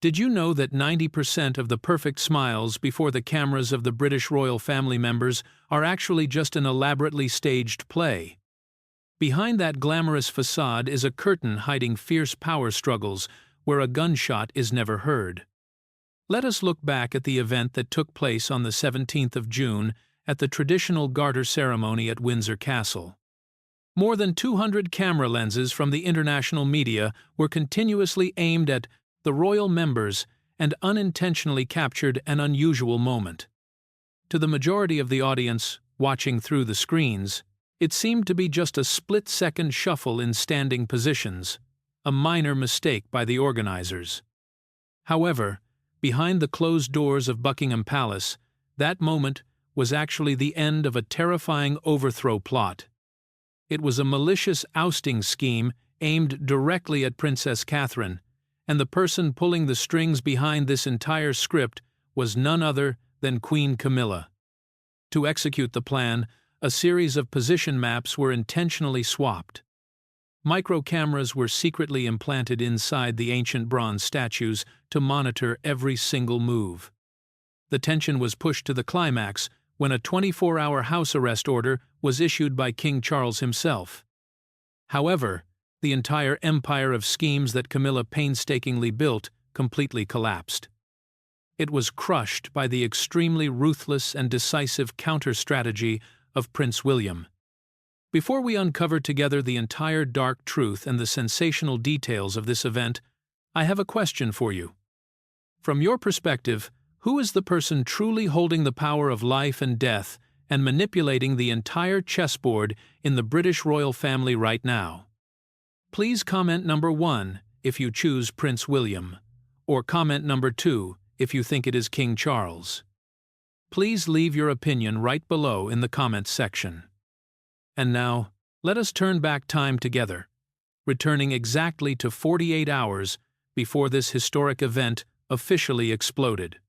Did you know that 90% of the perfect smiles before the cameras of the British royal family members are actually just an elaborately staged play? Behind that glamorous facade is a curtain hiding fierce power struggles where a gunshot is never heard. Let us look back at the event that took place on the 17th of June at the traditional Garter ceremony at Windsor Castle. More than 200 camera lenses from the international media were continuously aimed at the royal members and unintentionally captured an unusual moment. To the majority of the audience, watching through the screens, it seemed to be just a split-second shuffle in standing positions, a minor mistake by the organizers. However, behind the closed doors of Buckingham Palace, that moment was actually the end of a terrifying overthrow plot. It was a malicious ousting scheme aimed directly at Princess Catherine, and the person pulling the strings behind this entire script was none other than Queen Camilla. To execute the plan, a series of position maps were intentionally swapped. Micro-cameras were secretly implanted inside the ancient bronze statues to monitor every single move. The tension was pushed to the climax when a 24-hour house arrest order was issued by King Charles himself. However, the entire empire of schemes that Camilla painstakingly built completely collapsed. It was crushed by the extremely ruthless and decisive counter-strategy of Prince William. Before we uncover together the entire dark truth and the sensational details of this event, I have a question for you. From your perspective, who is the person truly holding the power of life and death and manipulating the entire chessboard in the British royal family right now? Please comment number 1 if you choose Prince William, or comment number 2 if you think it is King Charles. Please leave your opinion right below in the comments section. And now, let us turn back time together, returning exactly to 48 hours before this historic event officially exploded.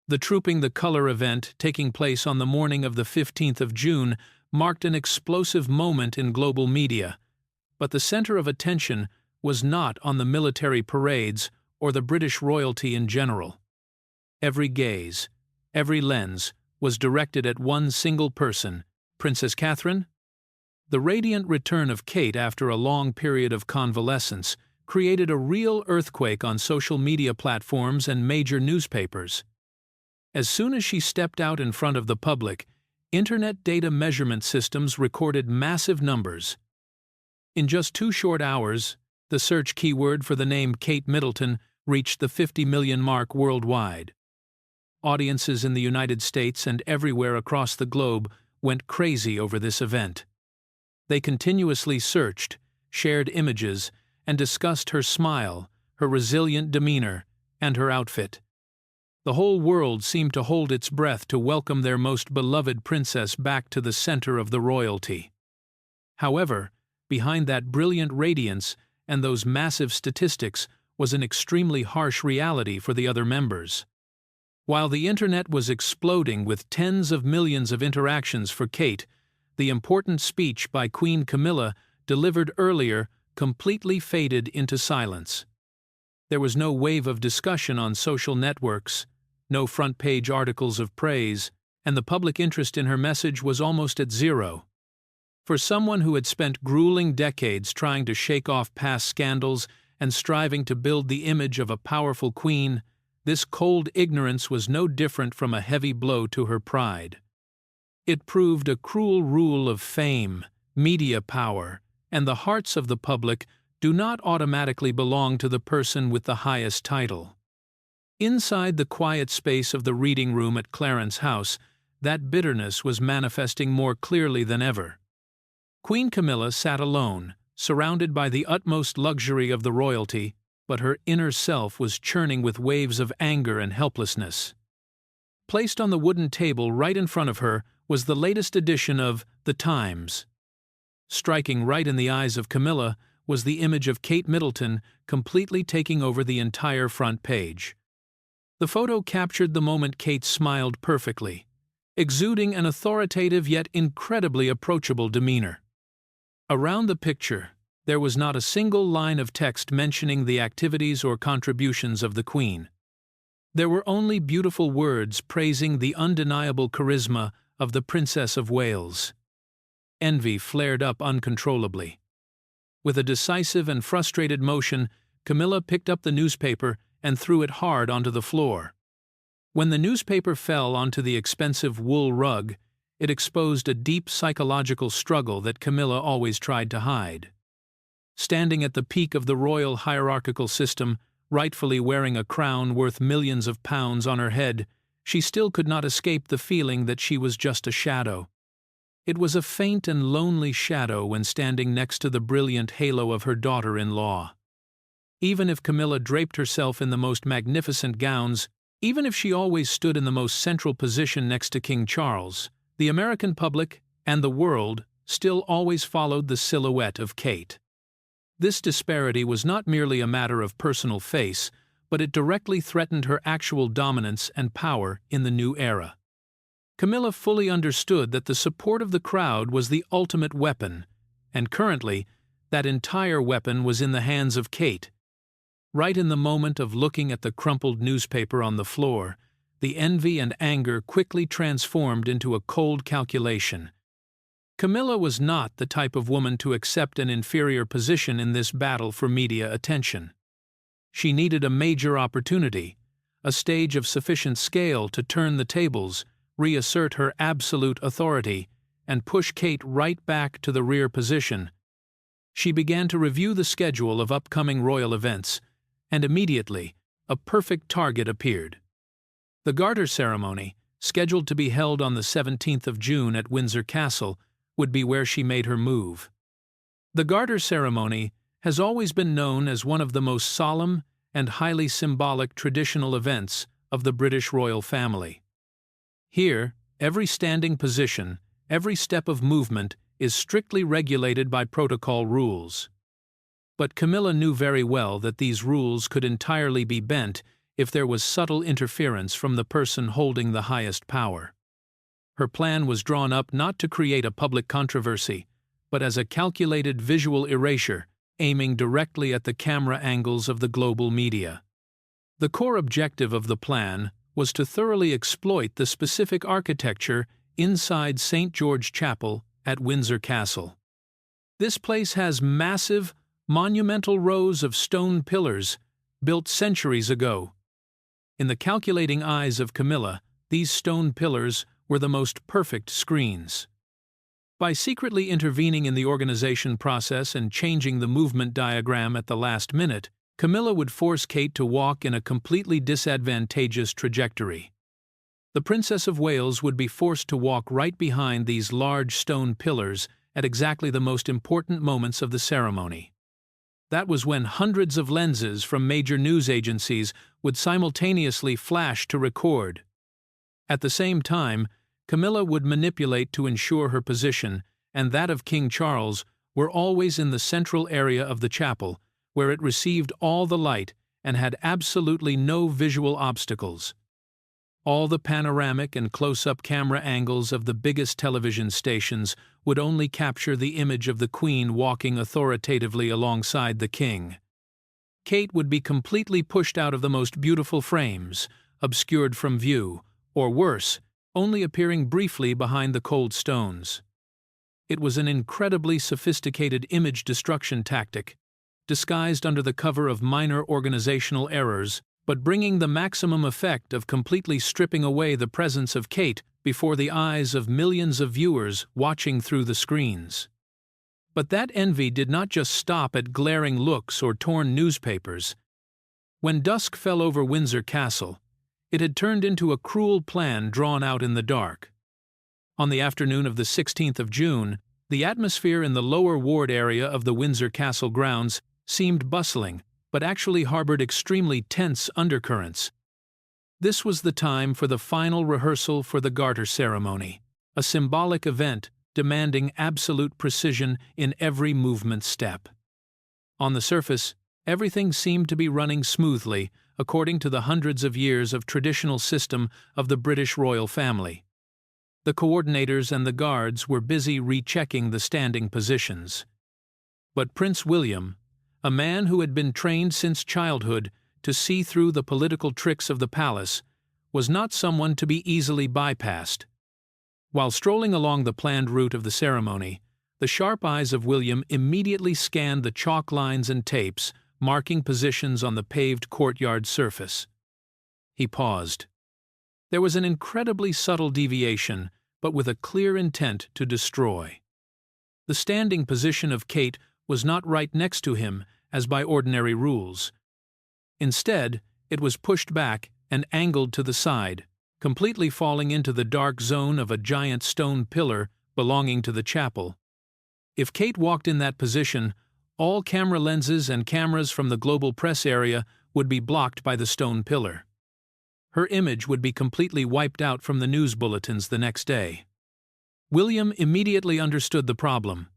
The Trooping the Color event taking place on the morning of the 15th of June marked an explosive moment in global media, but the center of attention was not on the military parades or the British royalty in general. Every gaze, every lens, was directed at one single person, Princess Catherine. The radiant return of Kate after a long period of convalescence created a real earthquake on social media platforms and major newspapers. As soon as she stepped out in front of the public, internet data measurement systems recorded massive numbers. In just 2 short hours, the search keyword for the name Kate Middleton reached the 50 million mark worldwide. Audiences in the United States and everywhere across the globe went crazy over this event. They continuously searched, shared images, and discussed her smile, her resilient demeanor, and her outfit. The whole world seemed to hold its breath to welcome their most beloved princess back to the center of the royalty. However, behind that brilliant radiance and those massive statistics was an extremely harsh reality for the other members. While the internet was exploding with tens of millions of interactions for Kate, the important speech by Queen Camilla delivered earlier completely faded into silence. There was no wave of discussion on social networks, no front-page articles of praise, and the public interest in her message was almost at zero. For someone who had spent grueling decades trying to shake off past scandals and striving to build the image of a powerful queen, this cold ignorance was no different from a heavy blow to her pride. It proved a cruel rule of fame, media power, and the hearts of the public do not automatically belong to the person with the highest title. Inside the quiet space of the reading room at Clarence House, that bitterness was manifesting more clearly than ever. Queen Camilla sat alone, surrounded by the utmost luxury of the royalty, but her inner self was churning with waves of anger and helplessness. Placed on the wooden table right in front of her was the latest edition of The Times. Striking right in the eyes of Camilla was the image of Kate Middleton completely taking over the entire front page. The photo captured the moment Kate smiled perfectly, exuding an authoritative yet incredibly approachable demeanor. Around the picture, There was not a single line of text mentioning the activities or contributions of the Queen. There were only beautiful words praising the undeniable charisma of the Princess of Wales. Envy flared up uncontrollably. With a decisive and frustrated motion, Camilla picked up the newspaper and threw it hard onto the floor. When the newspaper fell onto the expensive wool rug, it exposed a deep psychological struggle that Camilla always tried to hide. Standing at the peak of the royal hierarchical system, rightfully wearing a crown worth millions of pounds on her head, she still could not escape the feeling that she was just a shadow. It was a faint and lonely shadow when standing next to the brilliant halo of her daughter-in-law. Even if Camilla draped herself in the most magnificent gowns, even if she always stood in the most central position next to King Charles, the American public and the world still always followed the silhouette of Kate. This disparity was not merely a matter of personal face, but it directly threatened her actual dominance and power in the new era. Camilla fully understood that the support of the crowd was the ultimate weapon, and currently, that entire weapon was in the hands of Kate. Right in the moment of looking at the crumpled newspaper on the floor, the envy and anger quickly transformed into a cold calculation. Camilla was not the type of woman to accept an inferior position in this battle for media attention. She needed a major opportunity, a stage of sufficient scale to turn the tables, reassert her absolute authority, and push Kate right back to the rear position. She began to review the schedule of upcoming royal events, and immediately, a perfect target appeared. The Garter ceremony, scheduled to be held on the 17th of June at Windsor Castle, would be where she made her move. The Garter ceremony has always been known as one of the most solemn and highly symbolic traditional events of the British royal family. Here, every standing position, every step of movement is strictly regulated by protocol rules. But Camilla knew very well that these rules could entirely be bent if there was subtle interference from the person holding the highest power. Her plan was drawn up not to create a public controversy, but as a calculated visual erasure, aiming directly at the camera angles of the global media. The core objective of the plan was to thoroughly exploit the specific architecture inside St. George Chapel at Windsor Castle. This place has massive, monumental rows of stone pillars built centuries ago. In the calculating eyes of Camilla, these stone pillars were the most perfect screens. By secretly intervening in the organization process and changing the movement diagram at the last minute, Camilla would force Kate to walk in a completely disadvantageous trajectory. The Princess of Wales would be forced to walk right behind these large stone pillars at exactly the most important moments of the ceremony. That was when hundreds of lenses from major news agencies would simultaneously flash to record. At the same time, Camilla would manipulate to ensure her position and that of King Charles were always in the central area of the chapel, where it received all the light and had absolutely no visual obstacles. All the panoramic and close-up camera angles of the biggest television stations would only capture the image of the Queen walking authoritatively alongside the King. Kate would be completely pushed out of the most beautiful frames, obscured from view, or worse, only appearing briefly behind the cold stones. It was an incredibly sophisticated image destruction tactic, disguised under the cover of minor organizational errors, but bringing the maximum effect of completely stripping away the presence of Kate before the eyes of millions of viewers watching through the screens. But that envy did not just stop at glaring looks or torn newspapers. When dusk fell over Windsor Castle, it had turned into a cruel plan drawn out in the dark. On the afternoon of the 16th of June, the atmosphere in the lower ward area of the Windsor Castle grounds seemed bustling, but actually harbored extremely tense undercurrents. This was the time for the final rehearsal for the Garter ceremony, a symbolic event demanding absolute precision in every movement step. On the surface, everything seemed to be running smoothly according to the hundreds of years of traditional system of the British royal family. The coordinators and the guards were busy rechecking the standing positions. But Prince William, a man who had been trained since childhood to see through the political tricks of the palace, was not someone to be easily bypassed. While strolling along the planned route of the ceremony, the sharp eyes of William immediately scanned the chalk lines and tapes marking positions on the paved courtyard surface. He paused. There was an incredibly subtle deviation, but with a clear intent to destroy. The standing position of Kate was not right next to him, as by ordinary rules. Instead, it was pushed back and angled to the side, completely falling into the dark zone of a giant stone pillar belonging to the chapel. If Kate walked in that position, all camera lenses and cameras from the global press area would be blocked by the stone pillar. Her image would be completely wiped out from the news bulletins the next day. William immediately understood the problem.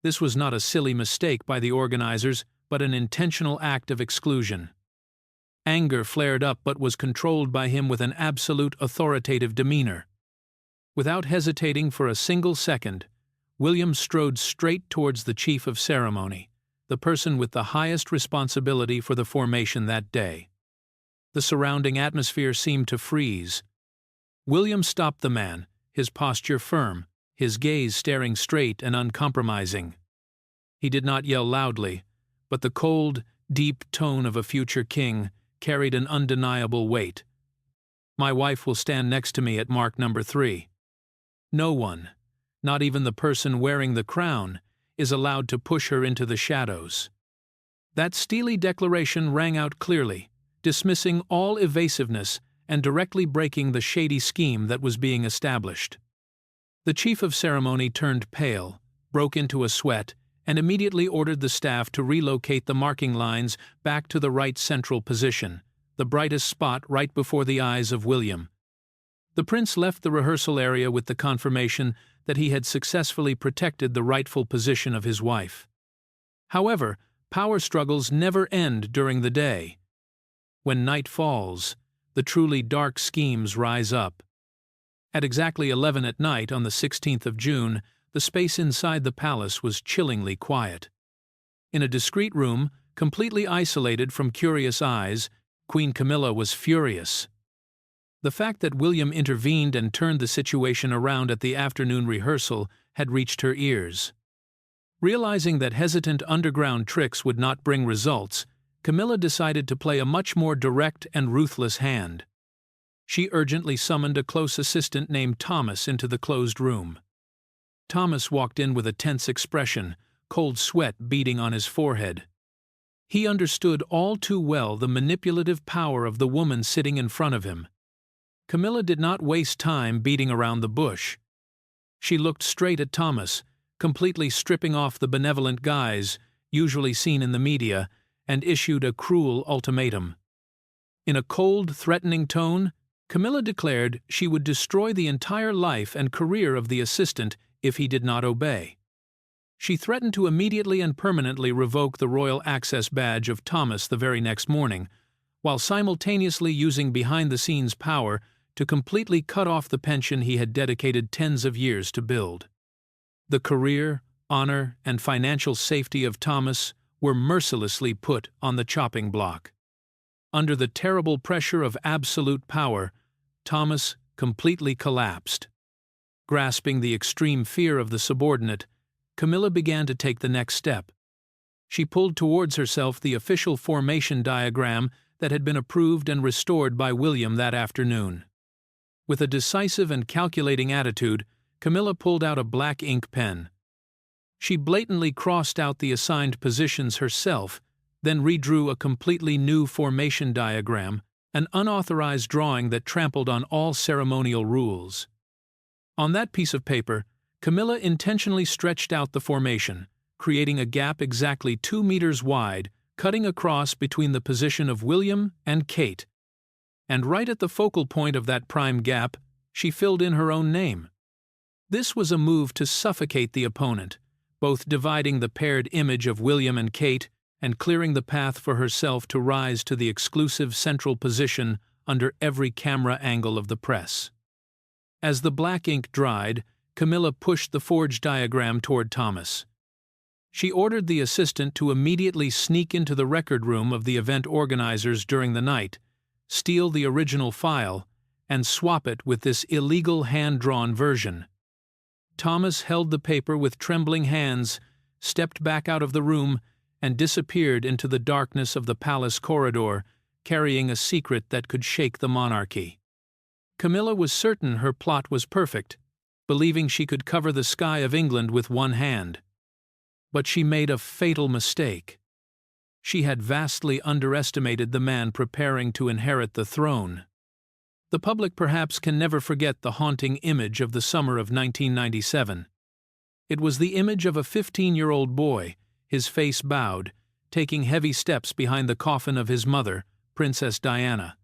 This was not a silly mistake by the organizers, but an intentional act of exclusion. Anger flared up but was controlled by him with an absolute authoritative demeanor. Without hesitating for a single second, William strode straight towards the chief of ceremony, the person with the highest responsibility for the formation that day. The surrounding atmosphere seemed to freeze. William stopped the man, his posture firm, his gaze staring straight and uncompromising. He did not yell loudly, but the cold, deep tone of a future king carried an undeniable weight. My wife will stand next to me at mark number 3. No one, not even the person wearing the crown, is allowed to push her into the shadows. That steely declaration rang out clearly, dismissing all evasiveness and directly breaking the shady scheme that was being established. The chief of ceremony turned pale, broke into a sweat, and immediately ordered the staff to relocate the marking lines back to the right central position, the brightest spot right before the eyes of William. The prince left the rehearsal area with the confirmation that he had successfully protected the rightful position of his wife. However, power struggles never end during the day. When night falls, the truly dark schemes rise up. At exactly 11 at night on the 16th of June, the space inside the palace was chillingly quiet. In a discreet room, completely isolated from curious eyes, Queen Camilla was furious. The fact that William intervened and turned the situation around at the afternoon rehearsal had reached her ears. Realizing that hesitant underground tricks would not bring results, Camilla decided to play a much more direct and ruthless hand. She urgently summoned a close assistant named Thomas into the closed room. Thomas walked in with a tense expression, cold sweat beading on his forehead. He understood all too well the manipulative power of the woman sitting in front of him. Camilla did not waste time beating around the bush. She looked straight at Thomas, completely stripping off the benevolent guise usually seen in the media, and issued a cruel ultimatum. In a cold, threatening tone, Camilla declared she would destroy the entire life and career of the assistant if he did not obey. She threatened to immediately and permanently revoke the royal access badge of Thomas the very next morning, while simultaneously using behind-the-scenes power to completely cut off the pension he had dedicated tens of years to build. The career, honor, and financial safety of Thomas were mercilessly put on the chopping block. Under the terrible pressure of absolute power, Thomas completely collapsed. Grasping the extreme fear of the subordinate, Camilla began to take the next step. She pulled towards herself the official formation diagram that had been approved and restored by William that afternoon. With a decisive and calculating attitude, Camilla pulled out a black ink pen. She blatantly crossed out the assigned positions herself, then redrew a completely new formation diagram, an unauthorized drawing that trampled on all ceremonial rules. On that piece of paper, Camilla intentionally stretched out the formation, creating a gap exactly 2 meters wide, cutting across between the position of William and Kate. And right at the focal point of that prime gap, she filled in her own name. This was a move to suffocate the opponent, both dividing the paired image of William and Kate and clearing the path for herself to rise to the exclusive central position under every camera angle of the press. As the black ink dried, Camilla pushed the forged diagram toward Thomas. She ordered the assistant to immediately sneak into the record room of the event organizers during the night, steal the original file, and swap it with this illegal hand-drawn version. Thomas held the paper with trembling hands, stepped back out of the room, and disappeared into the darkness of the palace corridor, carrying a secret that could shake the monarchy. Camilla was certain her plot was perfect, believing she could cover the sky of England with one hand. But she made a fatal mistake. She had vastly underestimated the man preparing to inherit the throne. The public perhaps can never forget the haunting image of the summer of 1997. It was the image of a 15-year-old boy, his face bowed, taking heavy steps behind the coffin of his mother, Princess Diana.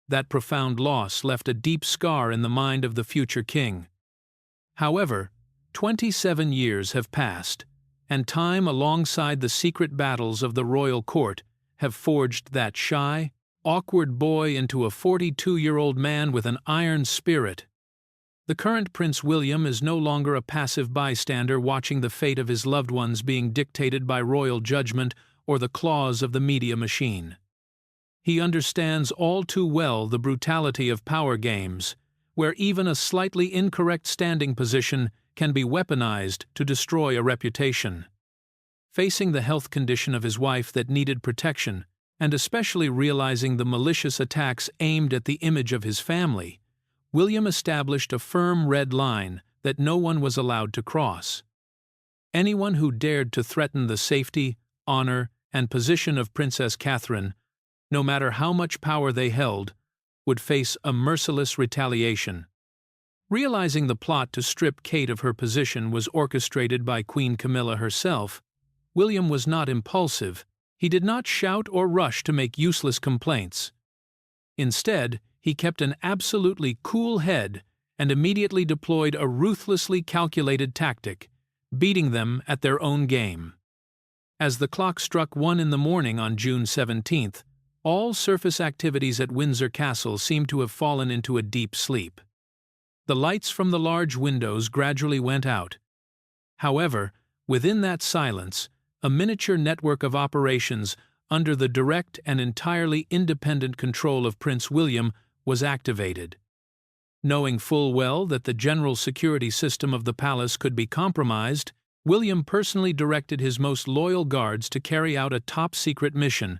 That profound loss left a deep scar in the mind of the future king. However, 27 years have passed, and time alongside the secret battles of the royal court have forged that shy, awkward boy into a 42-year-old man with an iron spirit. The current Prince William is no longer a passive bystander watching the fate of his loved ones being dictated by royal judgment or the claws of the media machine. He understands all too well the brutality of power games, where even a slightly incorrect standing position can be weaponized to destroy a reputation. Facing the health condition of his wife that needed protection, and especially realizing the malicious attacks aimed at the image of his family, William established a firm red line that no one was allowed to cross. Anyone who dared to threaten the safety, honor, and position of Princess Catherine, no matter how much power they held, would face a merciless retaliation. Realizing the plot to strip Kate of her position was orchestrated by Queen Camilla herself, William was not impulsive. He did not shout or rush to make useless complaints. Instead, he kept an absolutely cool head and immediately deployed a ruthlessly calculated tactic, beating them at their own game. As the clock struck 1 in the morning on June 17th, all surface activities at Windsor Castle seemed to have fallen into a deep sleep. The lights from the large windows gradually went out. However, within that silence, a miniature network of operations under the direct and entirely independent control of Prince William was activated. Knowing full well that the general security system of the palace could be compromised, William personally directed his most loyal guards to carry out a top-secret mission.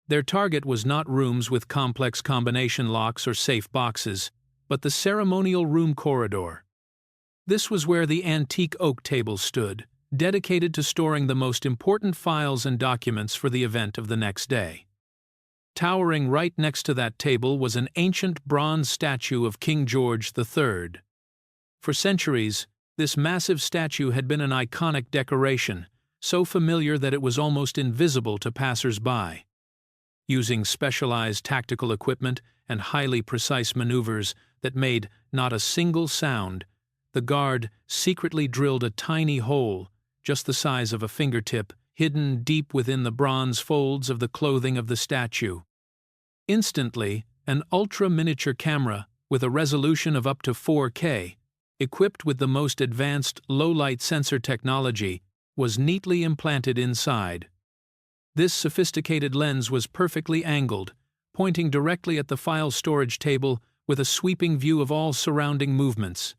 Their target was not rooms with complex combination locks or safe boxes, but the ceremonial room corridor. This was where the antique oak table stood, dedicated to storing the most important files and documents for the event of the next day. Towering right next to that table was an ancient bronze statue of King George III. For centuries, this massive statue had been an iconic decoration, so familiar that it was almost invisible to passers-by. Using specialized tactical equipment and highly precise maneuvers that made not a single sound, the guard secretly drilled a tiny hole, just the size of a fingertip, hidden deep within the bronze folds of the clothing of the statue. Instantly, an ultra-miniature camera with a resolution of up to 4K, equipped with the most advanced low-light sensor technology, was neatly implanted inside. This sophisticated lens was perfectly angled, pointing directly at the file storage table with a sweeping view of all surrounding movements.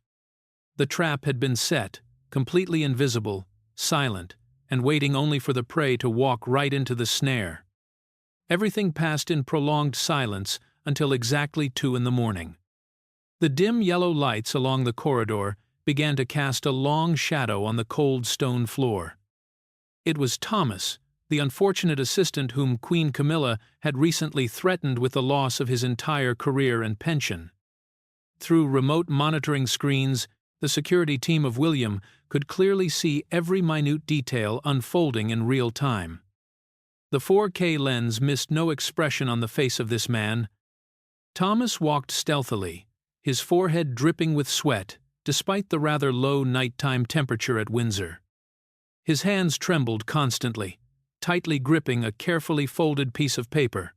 The trap had been set, completely invisible, silent, and waiting only for the prey to walk right into the snare. Everything passed in prolonged silence until exactly 2 in the morning. The dim yellow lights along the corridor began to cast a long shadow on the cold stone floor. It was Thomas, the unfortunate assistant whom Queen Camilla had recently threatened with the loss of his entire career and pension. Through remote monitoring screens, the security team of William could clearly see every minute detail unfolding in real time. The 4K lens missed no expression on the face of this man. Thomas walked stealthily, his forehead dripping with sweat, despite the rather low nighttime temperature at Windsor. His hands trembled constantly, tightly gripping a carefully folded piece of paper.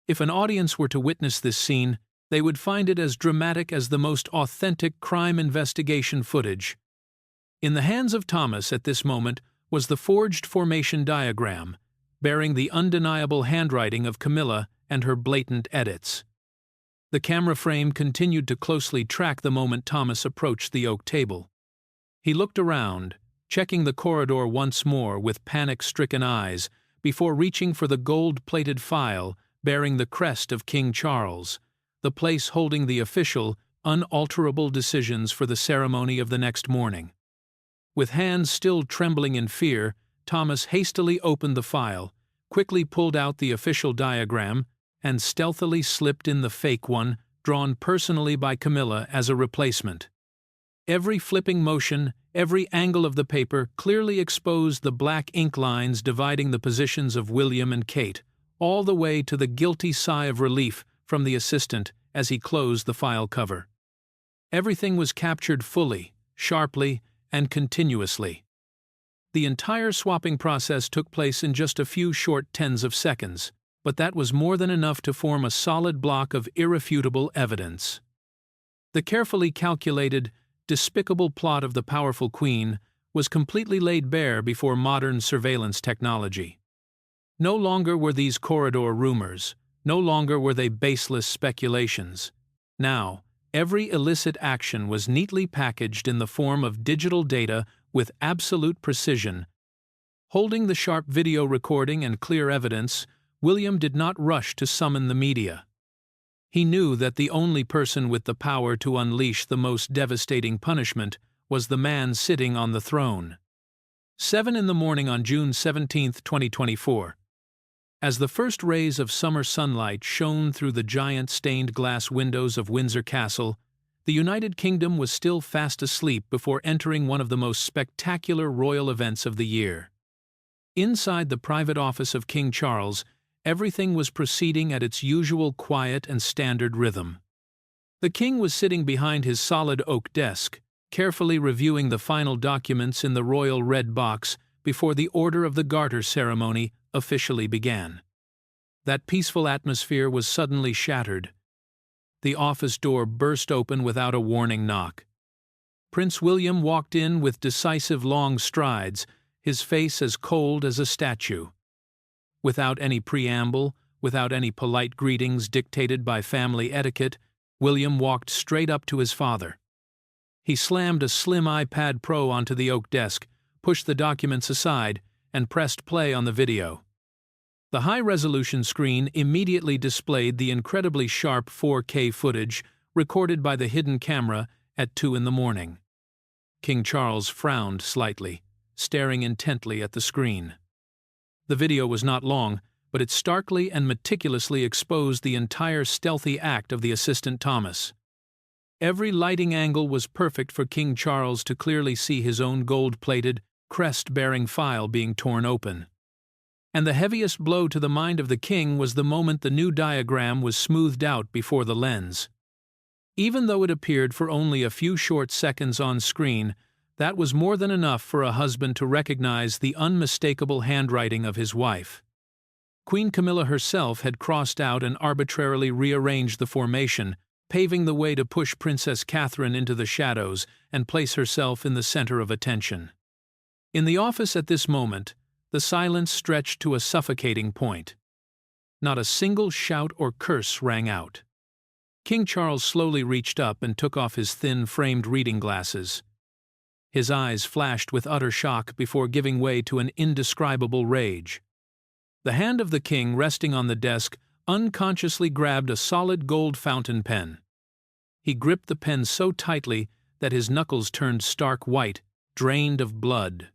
If an audience were to witness this scene, they would find it as dramatic as the most authentic crime investigation footage. In the hands of Thomas at this moment was the forged formation diagram, bearing the undeniable handwriting of Camilla and her blatant edits. The camera frame continued to closely track the moment Thomas approached the oak table. He looked around, checking the corridor once more with panic-stricken eyes, before reaching for the gold-plated file bearing the crest of King Charles, the place holding the official, unalterable decisions for the ceremony of the next morning. With hands still trembling in fear, Thomas hastily opened the file, quickly pulled out the official diagram, and stealthily slipped in the fake one, drawn personally by Camilla as a replacement. Every flipping motion, every angle of the paper clearly exposed the black ink lines dividing the positions of William and Kate, all the way to the guilty sigh of relief from the assistant as he closed the file cover. Everything was captured fully, sharply, and continuously. The entire swapping process took place in just a few short tens of seconds, but that was more than enough to form a solid block of irrefutable evidence. The carefully calculated, despicable plot of the powerful Queen was completely laid bare before modern surveillance technology. No longer were these corridor rumors, no longer were they baseless speculations. Now, every illicit action was neatly packaged in the form of digital data with absolute precision. Holding the sharp video recording and clear evidence, William did not rush to summon the media. He knew that the only person with the power to unleash the most devastating punishment was the man sitting on the throne. 7 in the morning on June 17, 2024. As the first rays of summer sunlight shone through the giant stained glass windows of Windsor Castle, the United Kingdom was still fast asleep before entering one of the most spectacular royal events of the year. Inside the private office of King Charles, everything was proceeding at its usual quiet and standard rhythm. The king was sitting behind his solid oak desk, carefully reviewing the final documents in the royal red box before the Order of the Garter ceremony officially began. That peaceful atmosphere was suddenly shattered. The office door burst open without a warning knock. Prince William walked in with decisive long strides, his face as cold as a statue. Without any preamble, without any polite greetings dictated by family etiquette, William walked straight up to his father. He slammed a slim iPad Pro onto the oak desk, pushed the documents aside, and pressed play on the video. The high-resolution screen immediately displayed the incredibly sharp 4K footage recorded by the hidden camera at 2 in the morning. King Charles frowned slightly, staring intently at the screen. The video was not long, but it starkly and meticulously exposed the entire stealthy act of the assistant Thomas. Every lighting angle was perfect for King Charles to clearly see his own gold-plated, crest-bearing file being torn open. And the heaviest blow to the mind of the king was the moment the new diagram was smoothed out before the lens. Even though it appeared for only a few short seconds on screen, that was more than enough for a husband to recognize the unmistakable handwriting of his wife. Queen Camilla herself had crossed out and arbitrarily rearranged the formation, paving the way to push Princess Catherine into the shadows and place herself in the center of attention. In the office at this moment, the silence stretched to a suffocating point. Not a single shout or curse rang out. King Charles slowly reached up and took off his thin, framed reading glasses. His eyes flashed with utter shock before giving way to an indescribable rage. The hand of the king resting on the desk unconsciously grabbed a solid gold fountain pen. He gripped the pen so tightly that his knuckles turned stark white, drained of blood.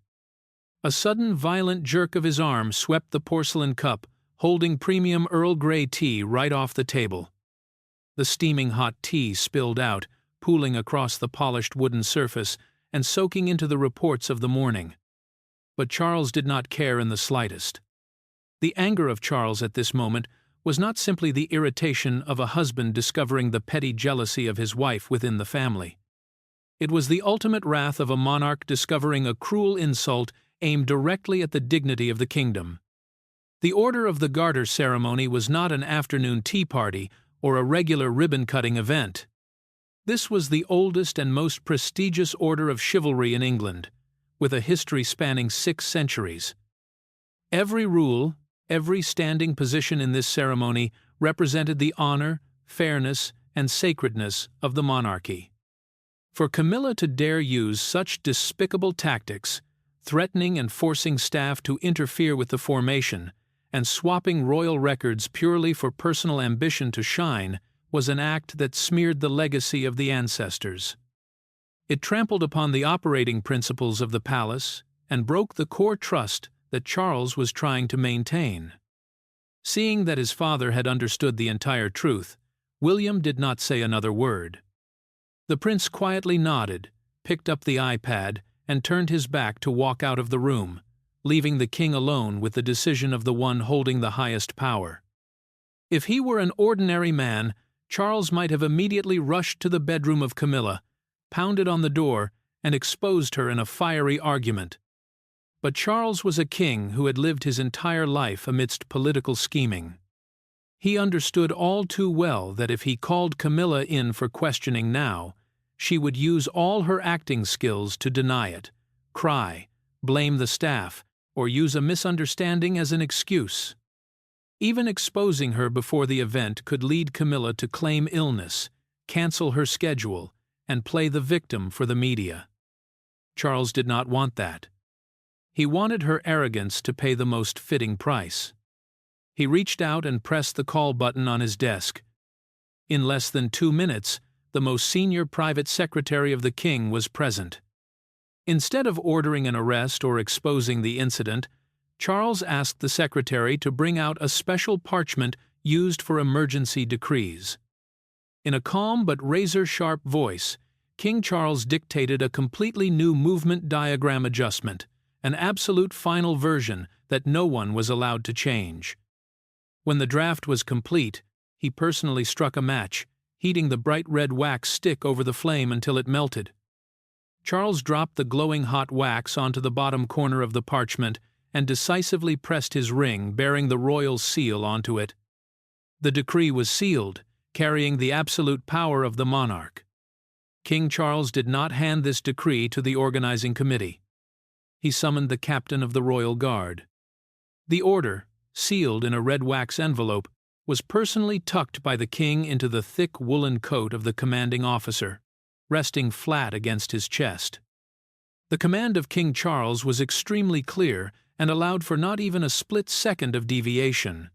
A sudden violent jerk of his arm swept the porcelain cup, holding premium Earl Grey tea right off the table. The steaming hot tea spilled out, pooling across the polished wooden surface and soaking into the reports of the morning. But Charles did not care in the slightest. The anger of Charles at this moment was not simply the irritation of a husband discovering the petty jealousy of his wife within the family. It was the ultimate wrath of a monarch discovering a cruel insult aimed directly at the dignity of the kingdom. The Order of the Garter ceremony was not an afternoon tea party or a regular ribbon-cutting event. This was the oldest and most prestigious order of chivalry in England, with a history spanning 6 centuries. Every rule, every standing position in this ceremony represented the honor, fairness, and sacredness of the monarchy. For Camilla to dare use such despicable tactics, threatening and forcing staff to interfere with the formation, and swapping royal records purely for personal ambition to shine, was an act that smeared the legacy of the ancestors. It trampled upon the operating principles of the palace and broke the core trust that Charles was trying to maintain. Seeing that his father had understood the entire truth, William did not say another word. The prince quietly nodded, picked up the iPad, and turned his back to walk out of the room, leaving the king alone with the decision of the one holding the highest power. If he were an ordinary man, Charles might have immediately rushed to the bedroom of Camilla, pounded on the door, and exposed her in a fiery argument. But Charles was a king who had lived his entire life amidst political scheming. He understood all too well that if he called Camilla in for questioning now, she would use all her acting skills to deny it, cry, blame the staff, or use a misunderstanding as an excuse. Even exposing her before the event could lead Camilla to claim illness, cancel her schedule, and play the victim for the media. Charles did not want that. He wanted her arrogance to pay the most fitting price. He reached out and pressed the call button on his desk. In less than 2 minutes, the most senior private secretary of the king was present. Instead of ordering an arrest or exposing the incident, Charles asked the secretary to bring out a special parchment used for emergency decrees. In a calm but razor-sharp voice, King Charles dictated a completely new movement diagram adjustment, an absolute final version that no one was allowed to change. When the draft was complete, he personally struck a match, heating the bright red wax stick over the flame until it melted. Charles dropped the glowing hot wax onto the bottom corner of the parchment and decisively pressed his ring bearing the royal seal onto it. The decree was sealed, carrying the absolute power of the monarch. King Charles did not hand this decree to the organizing committee. He summoned the captain of the royal guard. The order, sealed in a red wax envelope, was personally tucked by the king into the thick woolen coat of the commanding officer, resting flat against his chest. The command of King Charles was extremely clear and allowed for not even a split second of deviation.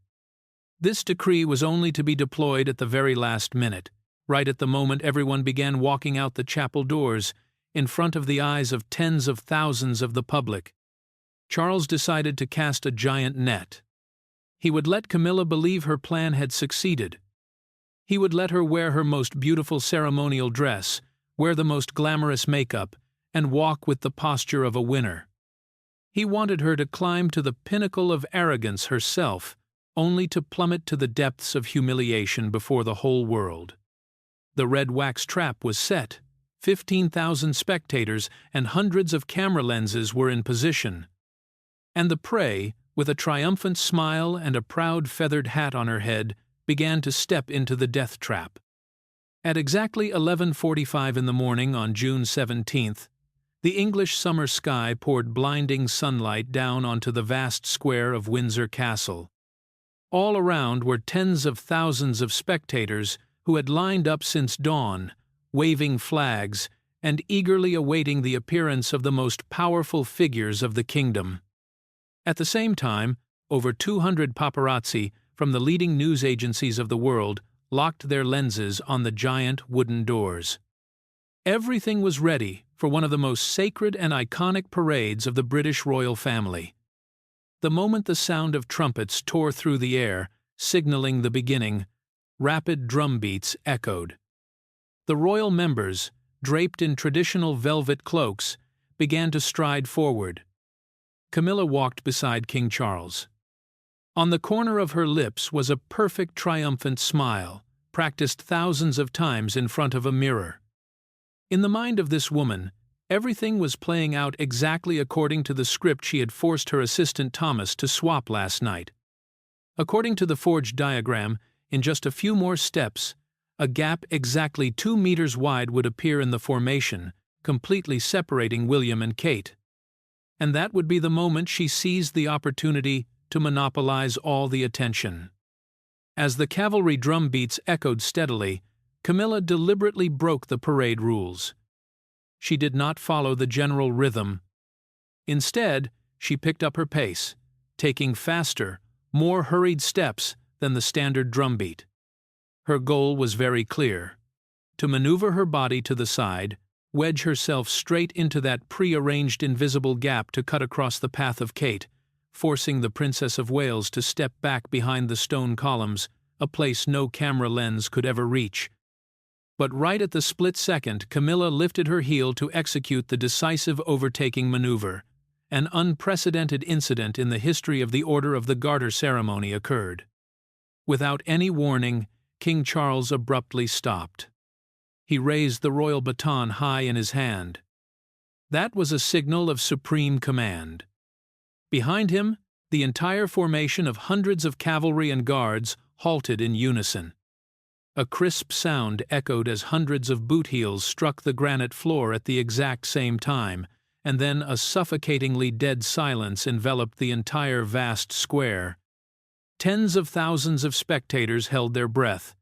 This decree was only to be deployed at the very last minute, right at the moment everyone began walking out the chapel doors, in front of the eyes of tens of thousands of the public. Charles decided to cast a giant net. He would let Camilla believe her plan had succeeded. He would let her wear her most beautiful ceremonial dress, wear the most glamorous makeup, and walk with the posture of a winner. He wanted her to climb to the pinnacle of arrogance herself, only to plummet to the depths of humiliation before the whole world. The red wax trap was set. 15,000 spectators and hundreds of camera lenses were in position. And the prey, with a triumphant smile and a proud feathered hat on her head, began to step into the death trap. At exactly 11:45 in the morning on June 17th, the English summer sky poured blinding sunlight down onto the vast square of Windsor Castle. All around were tens of thousands of spectators who had lined up since dawn, waving flags and eagerly awaiting the appearance of the most powerful figures of the kingdom. At the same time, over 200 paparazzi from the leading news agencies of the world locked their lenses on the giant wooden doors. Everything was ready for one of the most sacred and iconic parades of the British royal family. The moment the sound of trumpets tore through the air, signaling the beginning, rapid drum beats echoed. The royal members, draped in traditional velvet cloaks, began to stride forward. Camilla walked beside King Charles. On the corner of her lips was a perfect triumphant smile, practiced thousands of times in front of a mirror. In the mind of this woman, everything was playing out exactly according to the script she had forced her assistant Thomas to swap last night. According to the forged diagram, in just a few more steps, a gap exactly 2 meters wide would appear in the formation, completely separating William and Kate. and that would be the moment she seized the opportunity to monopolize all the attention. As the cavalry drumbeats echoed steadily, Camilla deliberately broke the parade rules. She did not follow the general rhythm. Instead, she picked up her pace, taking faster, more hurried steps than the standard drumbeat. Her goal was very clear: to maneuver her body to the side, wedge herself straight into that pre-arranged invisible gap to cut across the path of Kate, forcing the Princess of Wales to step back behind the stone columns, a place no camera lens could ever reach. But right at the split second, Camilla lifted her heel to execute the decisive overtaking maneuver. An unprecedented incident in the history of the Order of the Garter ceremony occurred. Without any warning, King Charles abruptly stopped. He raised the royal baton high in his hand. That was a signal of supreme command. Behind him, the entire formation of hundreds of cavalry and guards halted in unison. A crisp sound echoed as hundreds of boot heels struck the granite floor at the exact same time, and then a suffocatingly dead silence enveloped the entire vast square. Tens of thousands of spectators held their breath.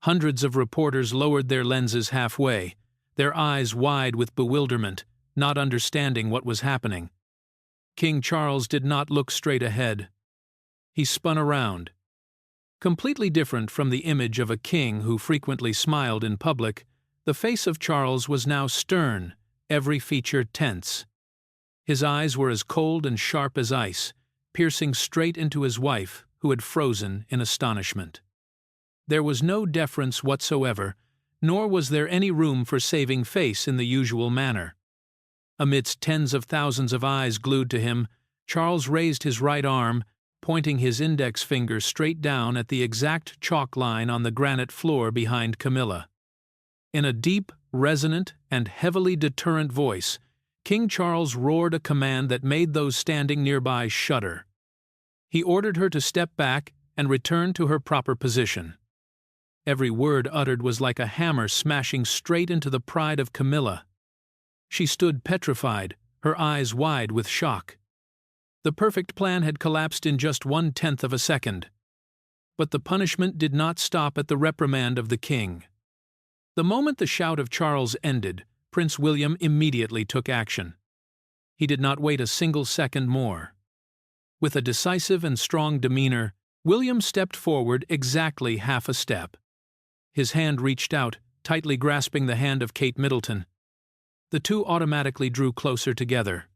Hundreds of reporters lowered their lenses halfway, their eyes wide with bewilderment, not understanding what was happening. King Charles did not look straight ahead. He spun around. Completely different from the image of a king who frequently smiled in public, the face of Charles was now stern, every feature tense. His eyes were as cold and sharp as ice, piercing straight into his wife, who had frozen in astonishment. There was no deference whatsoever, nor was there any room for saving face in the usual manner. Amidst tens of thousands of eyes glued to him, Charles raised his right arm, pointing his index finger straight down at the exact chalk line on the granite floor behind Camilla. In a deep, resonant, and heavily deterrent voice, King Charles roared a command that made those standing nearby shudder. He ordered her to step back and return to her proper position. Every word uttered was like a hammer smashing straight into the pride of Camilla. She stood petrified, her eyes wide with shock. The perfect plan had collapsed in just 1/10 of a second. But the punishment did not stop at the reprimand of the king. The moment the shout of Charles ended, Prince William immediately took action. He did not wait a single second more. With a decisive and strong demeanor, William stepped forward exactly half a step. His hand reached out, tightly grasping the hand of Kate Middleton. The two automatically drew closer together.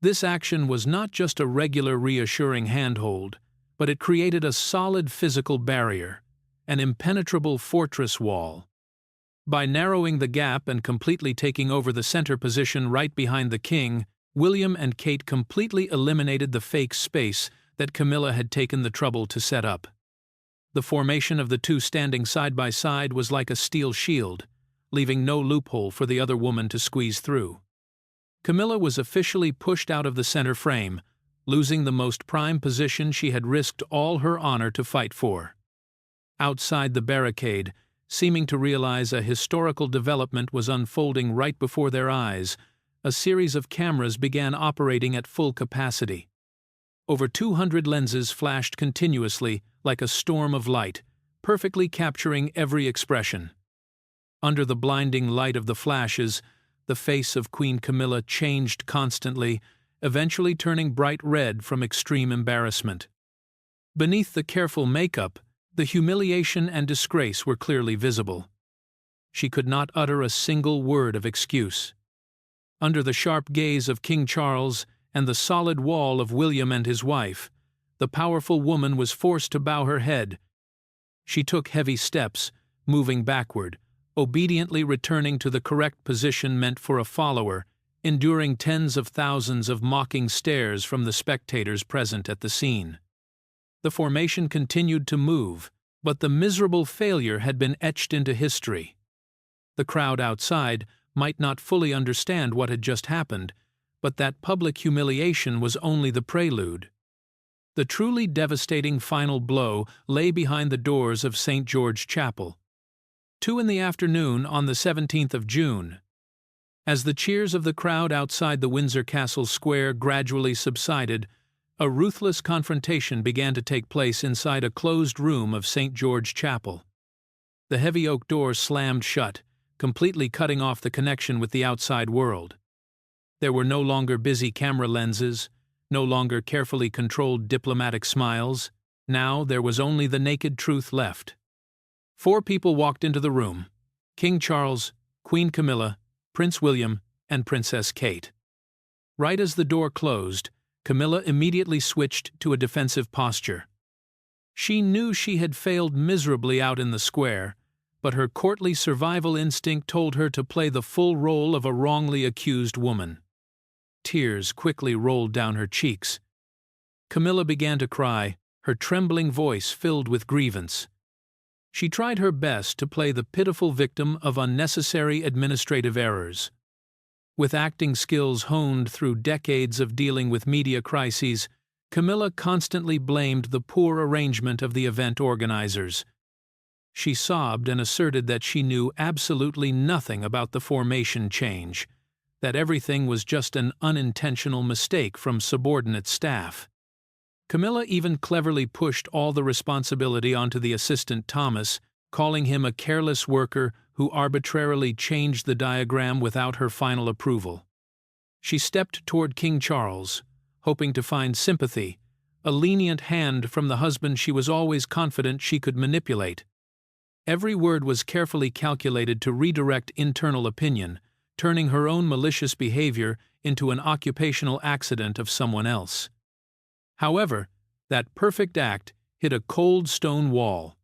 This action was not just a regular reassuring handhold, but it created a solid physical barrier, an impenetrable fortress wall. By narrowing the gap and completely taking over the center position right behind the king, William and Kate completely eliminated the fake space that Camilla had taken the trouble to set up. The formation of the two standing side by side was like a steel shield, leaving no loophole for the other woman to squeeze through. Camilla was officially pushed out of the center frame, losing the most prime position she had risked all her honor to fight for. Outside the barricade, seeming to realize a historical development was unfolding right before their eyes, a series of cameras began operating at full capacity. Over 200 lenses flashed continuously like a storm of light, perfectly capturing every expression. Under the blinding light of the flashes, the face of Queen Camilla changed constantly, eventually turning bright red from extreme embarrassment. Beneath the careful makeup, the humiliation and disgrace were clearly visible. She could not utter a single word of excuse. Under the sharp gaze of King Charles and the solid wall of William and his wife, the powerful woman was forced to bow her head. She took heavy steps, moving backward, obediently returning to the correct position meant for a follower, enduring tens of thousands of mocking stares from the spectators present at the scene. The formation continued to move, but the miserable failure had been etched into history. The crowd outside might not fully understand what had just happened, but that public humiliation was only the prelude. The truly devastating final blow lay behind the doors of St. George Chapel. 2 in the afternoon on the 17th of June. As the cheers of the crowd outside the Windsor Castle square gradually subsided, a ruthless confrontation began to take place inside a closed room of St. George Chapel. The heavy oak door slammed shut, completely cutting off the connection with the outside world. There were no longer busy camera lenses, no longer carefully controlled diplomatic smiles. Now there was only the naked truth left. 4 people walked into the room: King Charles, Queen Camilla, Prince William, and Princess Kate. Right as the door closed, Camilla immediately switched to a defensive posture. She knew she had failed miserably out in the square, but her courtly survival instinct told her to play the full role of a wrongly accused woman. Tears quickly rolled down her cheeks. Camilla began to cry, her trembling voice filled with grievance. She tried her best to play the pitiful victim of unnecessary administrative errors. With acting skills honed through decades of dealing with media crises, Camilla constantly blamed the poor arrangement of the event organizers. She sobbed and asserted that she knew absolutely nothing about the formation change, that everything was just an unintentional mistake from subordinate staff. Camilla even cleverly pushed all the responsibility onto the assistant Thomas, calling him a careless worker who arbitrarily changed the diagram without her final approval. She stepped toward King Charles, hoping to find sympathy, a lenient hand from the husband she was always confident she could manipulate. Every word was carefully calculated to redirect internal opinion, turning her own malicious behavior into an occupational accident of someone else. However, that perfect act hit a cold stone wall.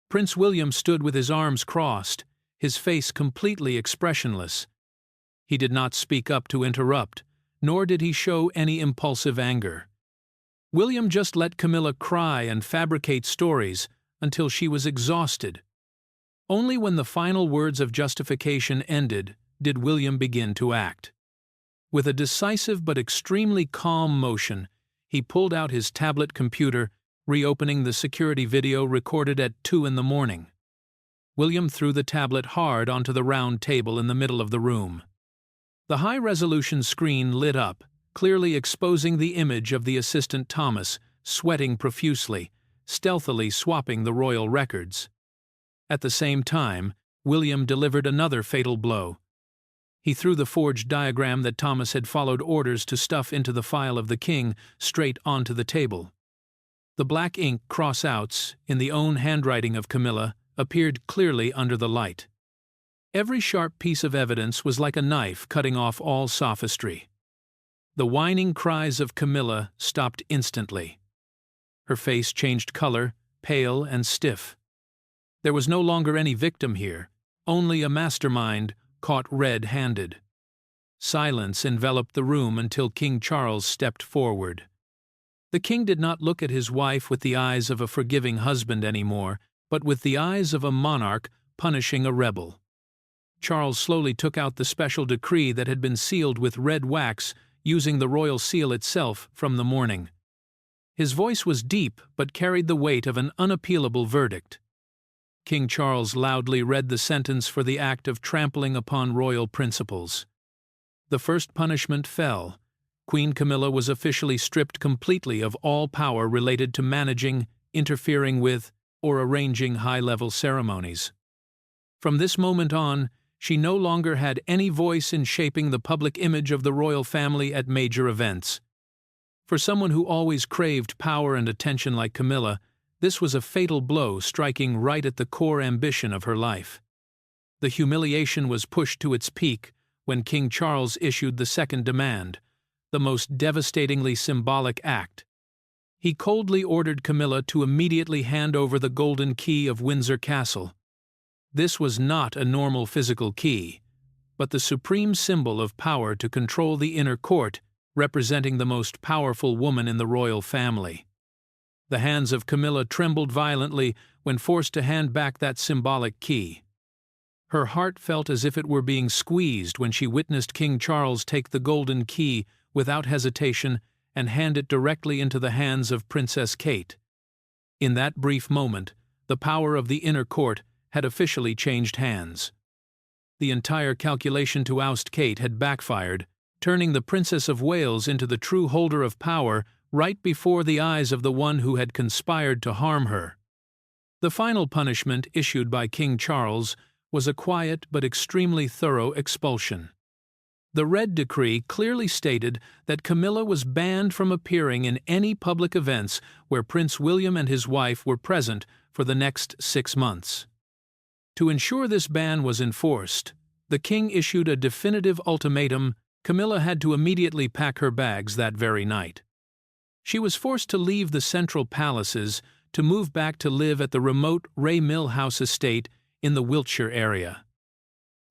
Prince William stood with his arms crossed, his face completely expressionless. He did not speak up to interrupt, nor did he show any impulsive anger. William just let Camilla cry and fabricate stories until she was exhausted. Only when the final words of justification ended did William begin to act. With a decisive but extremely calm motion, he pulled out his tablet computer, reopening the security video recorded at 2 a.m. William threw the tablet hard onto the round table in the middle of the room. The high-resolution screen lit up, clearly exposing the image of the assistant Thomas, sweating profusely, stealthily swapping the royal records. At the same time, William delivered another fatal blow. He threw the forged diagram that Thomas had followed orders to stuff into the file of the king straight onto the table. The black ink cross-outs, in the own handwriting of Camilla, appeared clearly under the light. Every sharp piece of evidence was like a knife cutting off all sophistry. The whining cries of Camilla stopped instantly. Her face changed color, pale and stiff. There was no longer any victim here, only a mastermind caught red-handed. Silence enveloped the room until King Charles stepped forward. The king did not look at his wife with the eyes of a forgiving husband anymore, but with the eyes of a monarch punishing a rebel. Charles slowly took out the special decree that had been sealed with red wax using the royal seal itself from the morning. His voice was deep but carried the weight of an unappealable verdict. King Charles loudly read the sentence for the act of trampling upon royal principles. The first punishment fell. Queen Camilla was officially stripped completely of all power related to managing, interfering with, or arranging high-level ceremonies. From this moment on, she no longer had any voice in shaping the public image of the royal family at major events. For someone who always craved power and attention like Camilla, this was a fatal blow striking right at the core ambition of her life. The humiliation was pushed to its peak when King Charles issued the second demand, the most devastatingly symbolic act. He coldly ordered Camilla to immediately hand over the golden key of Windsor Castle. This was not a normal physical key, but the supreme symbol of power to control the inner court, representing the most powerful woman in the royal family. The hands of Camilla trembled violently when forced to hand back that symbolic key. Her heart felt as if it were being squeezed when she witnessed King Charles take the golden key without hesitation and hand it directly into the hands of Princess Kate. In that brief moment, the power of the inner court had officially changed hands. The entire calculation to oust Kate had backfired, turning the Princess of Wales into the true holder of power right before the eyes of the one who had conspired to harm her. The final punishment issued by King Charles was a quiet but extremely thorough expulsion. The Red Decree clearly stated that Camilla was banned from appearing in any public events where Prince William and his wife were present for the next 6 months. To ensure this ban was enforced, the king issued a definitive ultimatum. Camilla had to immediately pack her bags that very night. She was forced to leave the central palaces to move back to live at the remote Ray Mill House estate in the Wiltshire area.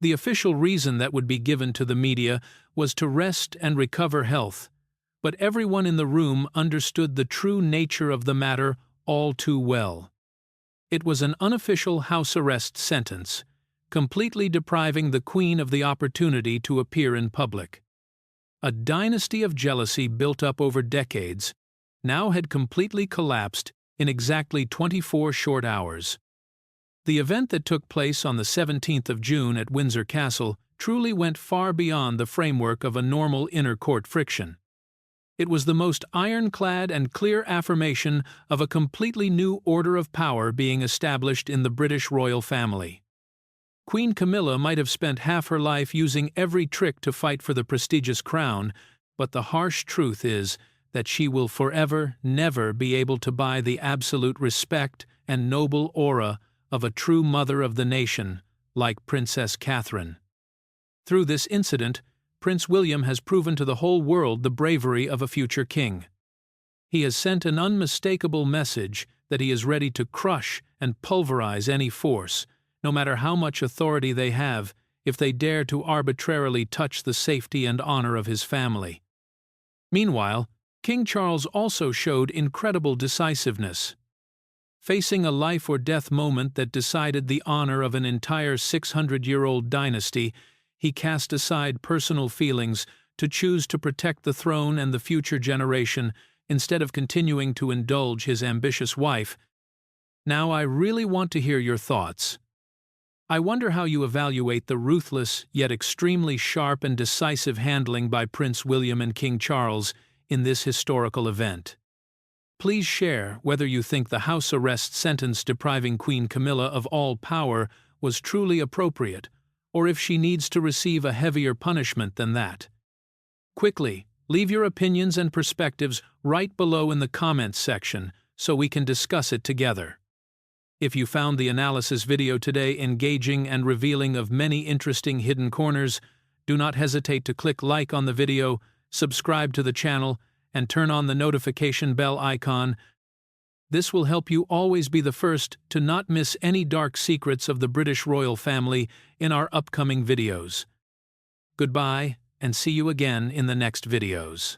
The official reason that would be given to the media was to rest and recover health, but everyone in the room understood the true nature of the matter all too well. It was an unofficial house arrest sentence, completely depriving the Queen of the opportunity to appear in public. A dynasty of jealousy built up over decades now had completely collapsed in exactly 24 short hours. The event that took place on the 17th of June at Windsor Castle truly went far beyond the framework of a normal inter-court friction. It was the most ironclad and clear affirmation of a completely new order of power being established in the British royal family. Queen Camilla might have spent half her life using every trick to fight for the prestigious crown, but the harsh truth is that she will forever never be able to buy the absolute respect and noble aura of a true mother of the nation, like Princess Catherine. Through this incident, Prince William has proven to the whole world the bravery of a future king. He has sent an unmistakable message that he is ready to crush and pulverize any force, no matter how much authority they have, if they dare to arbitrarily touch the safety and honor of his family. Meanwhile, King Charles also showed incredible decisiveness. Facing a life-or-death moment that decided the honor of an entire 600-year-old dynasty, he cast aside personal feelings to choose to protect the throne and the future generation instead of continuing to indulge his ambitious wife. Now I really want to hear your thoughts. I wonder how you evaluate the ruthless yet extremely sharp and decisive handling by Prince William and King Charles in this historical event. Please share whether you think the house arrest sentence depriving Queen Camilla of all power was truly appropriate, or if she needs to receive a heavier punishment than that. Quickly, leave your opinions and perspectives right below in the comments section so we can discuss it together. If you found the analysis video today engaging and revealing of many interesting hidden corners, do not hesitate to click like on the video, subscribe to the channel, and turn on the notification bell icon. This will help you always be the first to not miss any dark secrets of the British royal family in our upcoming videos. Goodbye, and see you again in the next videos.